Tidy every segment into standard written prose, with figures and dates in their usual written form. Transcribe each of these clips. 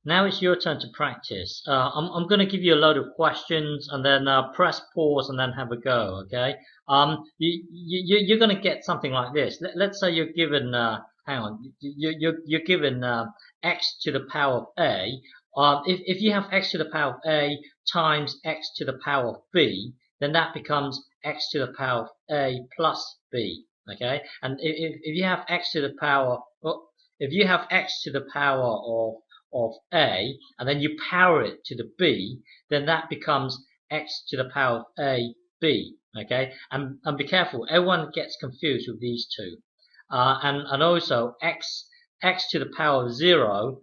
now it's your turn to practice. I'm going to give you a load of questions and then press pause and then have a go. Okay. You're going to get something like this. Let's say you're given. Hang on. You're given x to the power of a. If you have x to the power of a times x to the power of b, then that becomes x to the power of a plus b. Okay. And if you have x to the power, well, if you have x to the power of a and then you power it to the b, then that becomes x to the power of a b. Okay, and be careful, everyone gets confused with these two. And also x to the power of 0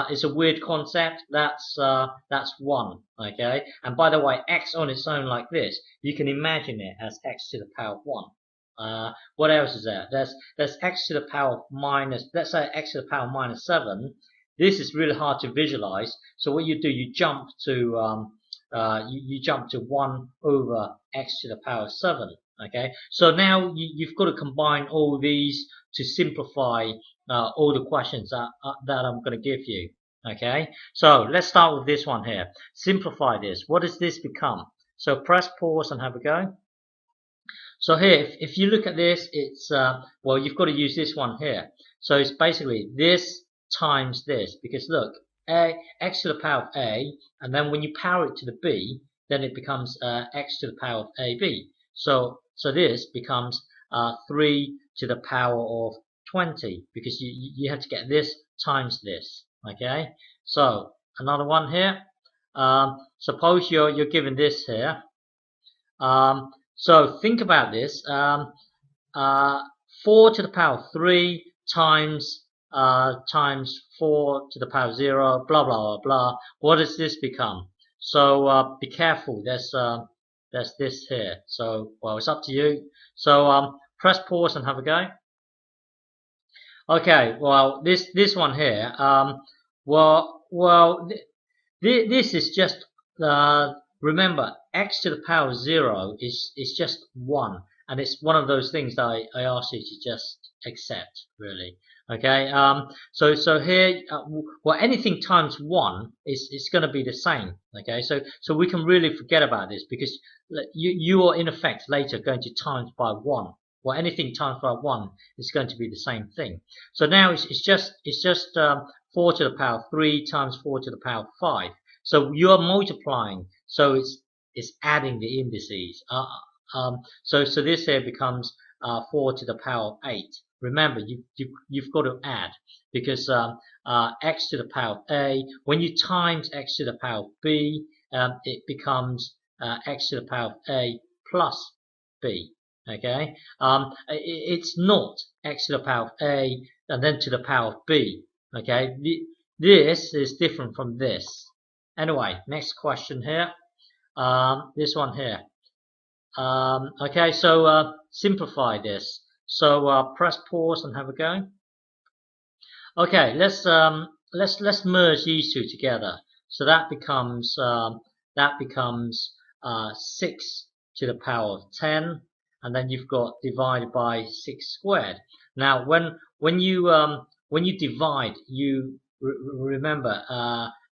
is a weird concept. That's 1. Okay, and by the way, x on its own like this, you can imagine it as x to the power of 1. What else is there? There's x to the power of minus, let's say x to the power of minus 7. This is really hard to visualize. So what you do, you jump to 1 over x to the power of 7. Okay, so now you've got to combine all these to simplify all the questions that I'm going to give you. Okay, so let's start with this one here. Simplify this. What does this become? So press pause and have a go. So here, if you look at this, it's well, you've got to use this one here. So it's basically this times this, because look, x to the power of a, and then when you power it to the b, then it becomes x to the power of ab. So this becomes 3 to the power of 20, because you have to get this times this. Okay, so another one here. Suppose you're given this here. So think about this. 4 to the power of 3 times 4 to the power of 0, blah blah blah blah. What does this become? So be careful. There's this here. So well, it's up to you. So press pause and have a go. Okay. Well, this one here. This is just remember, x to the power of 0 is just 1, and it's one of those things that I ask you to just accept, really. Okay, so here, well, anything times 1 is going to be the same. Okay, so we can really forget about this, because you are in effect later going to times by 1. Well, anything times by 1 is going to be the same thing. So now it's just 4 to the power of 3 times 4 to the power of 5. So you are multiplying. So it's adding the indices. So this here becomes 4 to the power of 8. Remember, you've got to add, because x to the power of a, when you times x to the power of b, it becomes x to the power of a plus b. Okay, it's not x to the power of a and then to the power of b. Okay, this is different from this. Anyway, next question here. This one here. Okay, so simplify this. So press pause and have a go. Okay, let's merge these two together. So that becomes 6 to the power of 10, and then you've got divided by 6 squared. Now, when you divide, you remember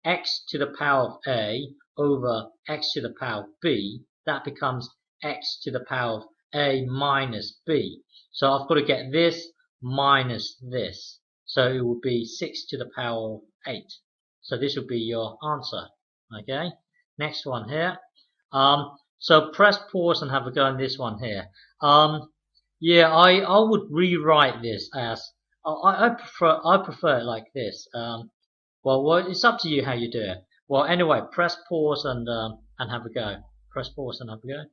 x to the power of a over x to the power of b, that becomes x to the power of a minus b. So I've got to get this minus this. So it will be 6 to the power of 8. So this will be your answer. Okay. Next one here. So press pause and have a go on this one here. Yeah, I would rewrite this as I prefer it like this. Well, it's up to you how you do it. Well, anyway, press pause and have a go. Press pause and have a go.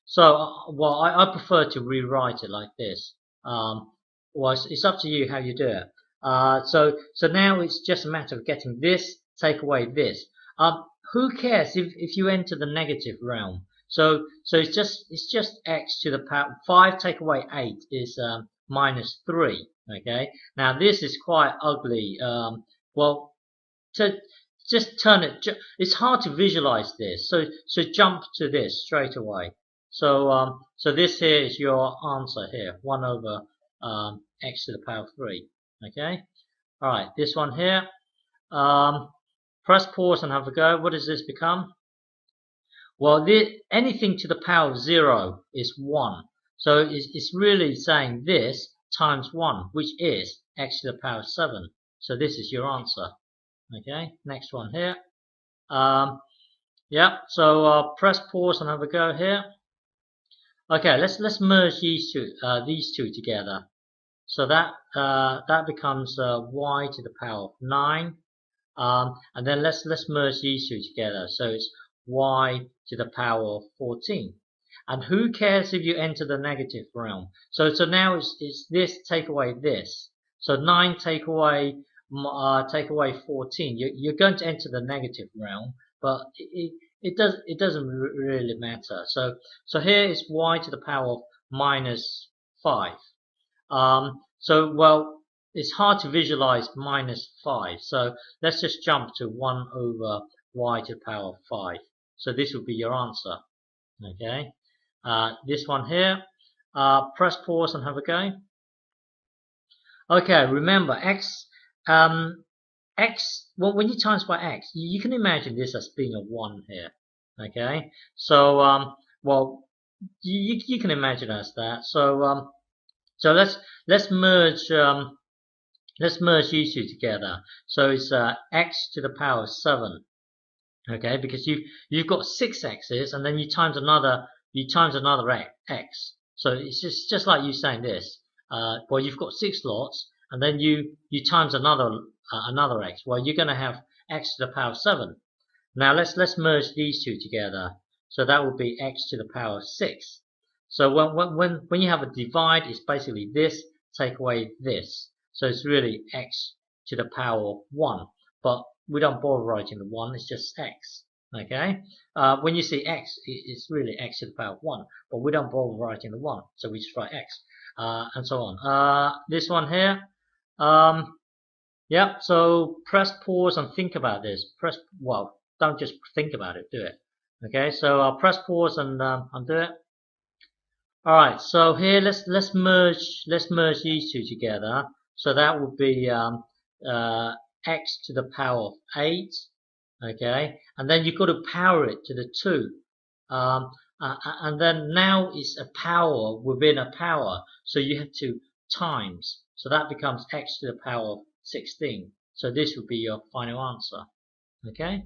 So, well, I prefer to rewrite it like this. Well, it's up to you how you do it. So now it's just a matter of getting this, take away this. Who cares if you enter the negative realm? So it's just x to the power 5 take away 8 is minus 3. Okay. Now this is quite ugly. Well, to just turn it. It's hard to visualize this. So jump to this straight away. So this here is your answer here. 1 over x to the power of 3. Okay. All right. This one here. Press pause and have a go. What does this become? Well, anything to the power of 0 is 1. So it's really saying this times 1, which is x to the power of 7. So this is your answer. Okay, next one here. Yeah, so press pause and have a go here. Okay, let's merge these two together. So that becomes y to the power of 9. And then let's merge these two together. So it's y to the power of 14. And who cares if you enter the negative realm? So now it's this take away this. So 9 take away 14. You're going to enter the negative realm, but it doesn't really matter. So here is y to the power of minus 5. So well, it's hard to visualize minus 5. So let's just jump to 1 over y to the power of 5. So this would be your answer. Okay. This one here. Press pause and have a go. Okay, remember x. Well, when you times by x, you can imagine this as being a 1 here. Okay. So well, you can imagine as that. So let's merge these two together. So it's x to the power of 7. Okay, because you've got 6 x's and then you times another x. So it's just like you saying this. Well, you've got 6 lots and then you times another x. Well, you're going to have x to the power of 7. Now let's merge these two together. So that will be x to the power of 6. So when you have a divide, it's basically this take away this. So it's really x to the power of 1. But we don't bother writing the 1, it's just x. Okay? When you see x, it's really x to the power of 1. But we don't bother writing the 1, so we just write x. And so on. This one here. Yeah, so press pause and think about this. Well, don't just think about it, do it. Okay, so I'll press pause and do it. Alright, so here let's merge these two together. So that would be x to the power of 8. Okay, and then you've got to power it to the 2. And then now it's a power within a power, so you have to times. So that becomes x to the power of 16. So this would be your final answer. Okay.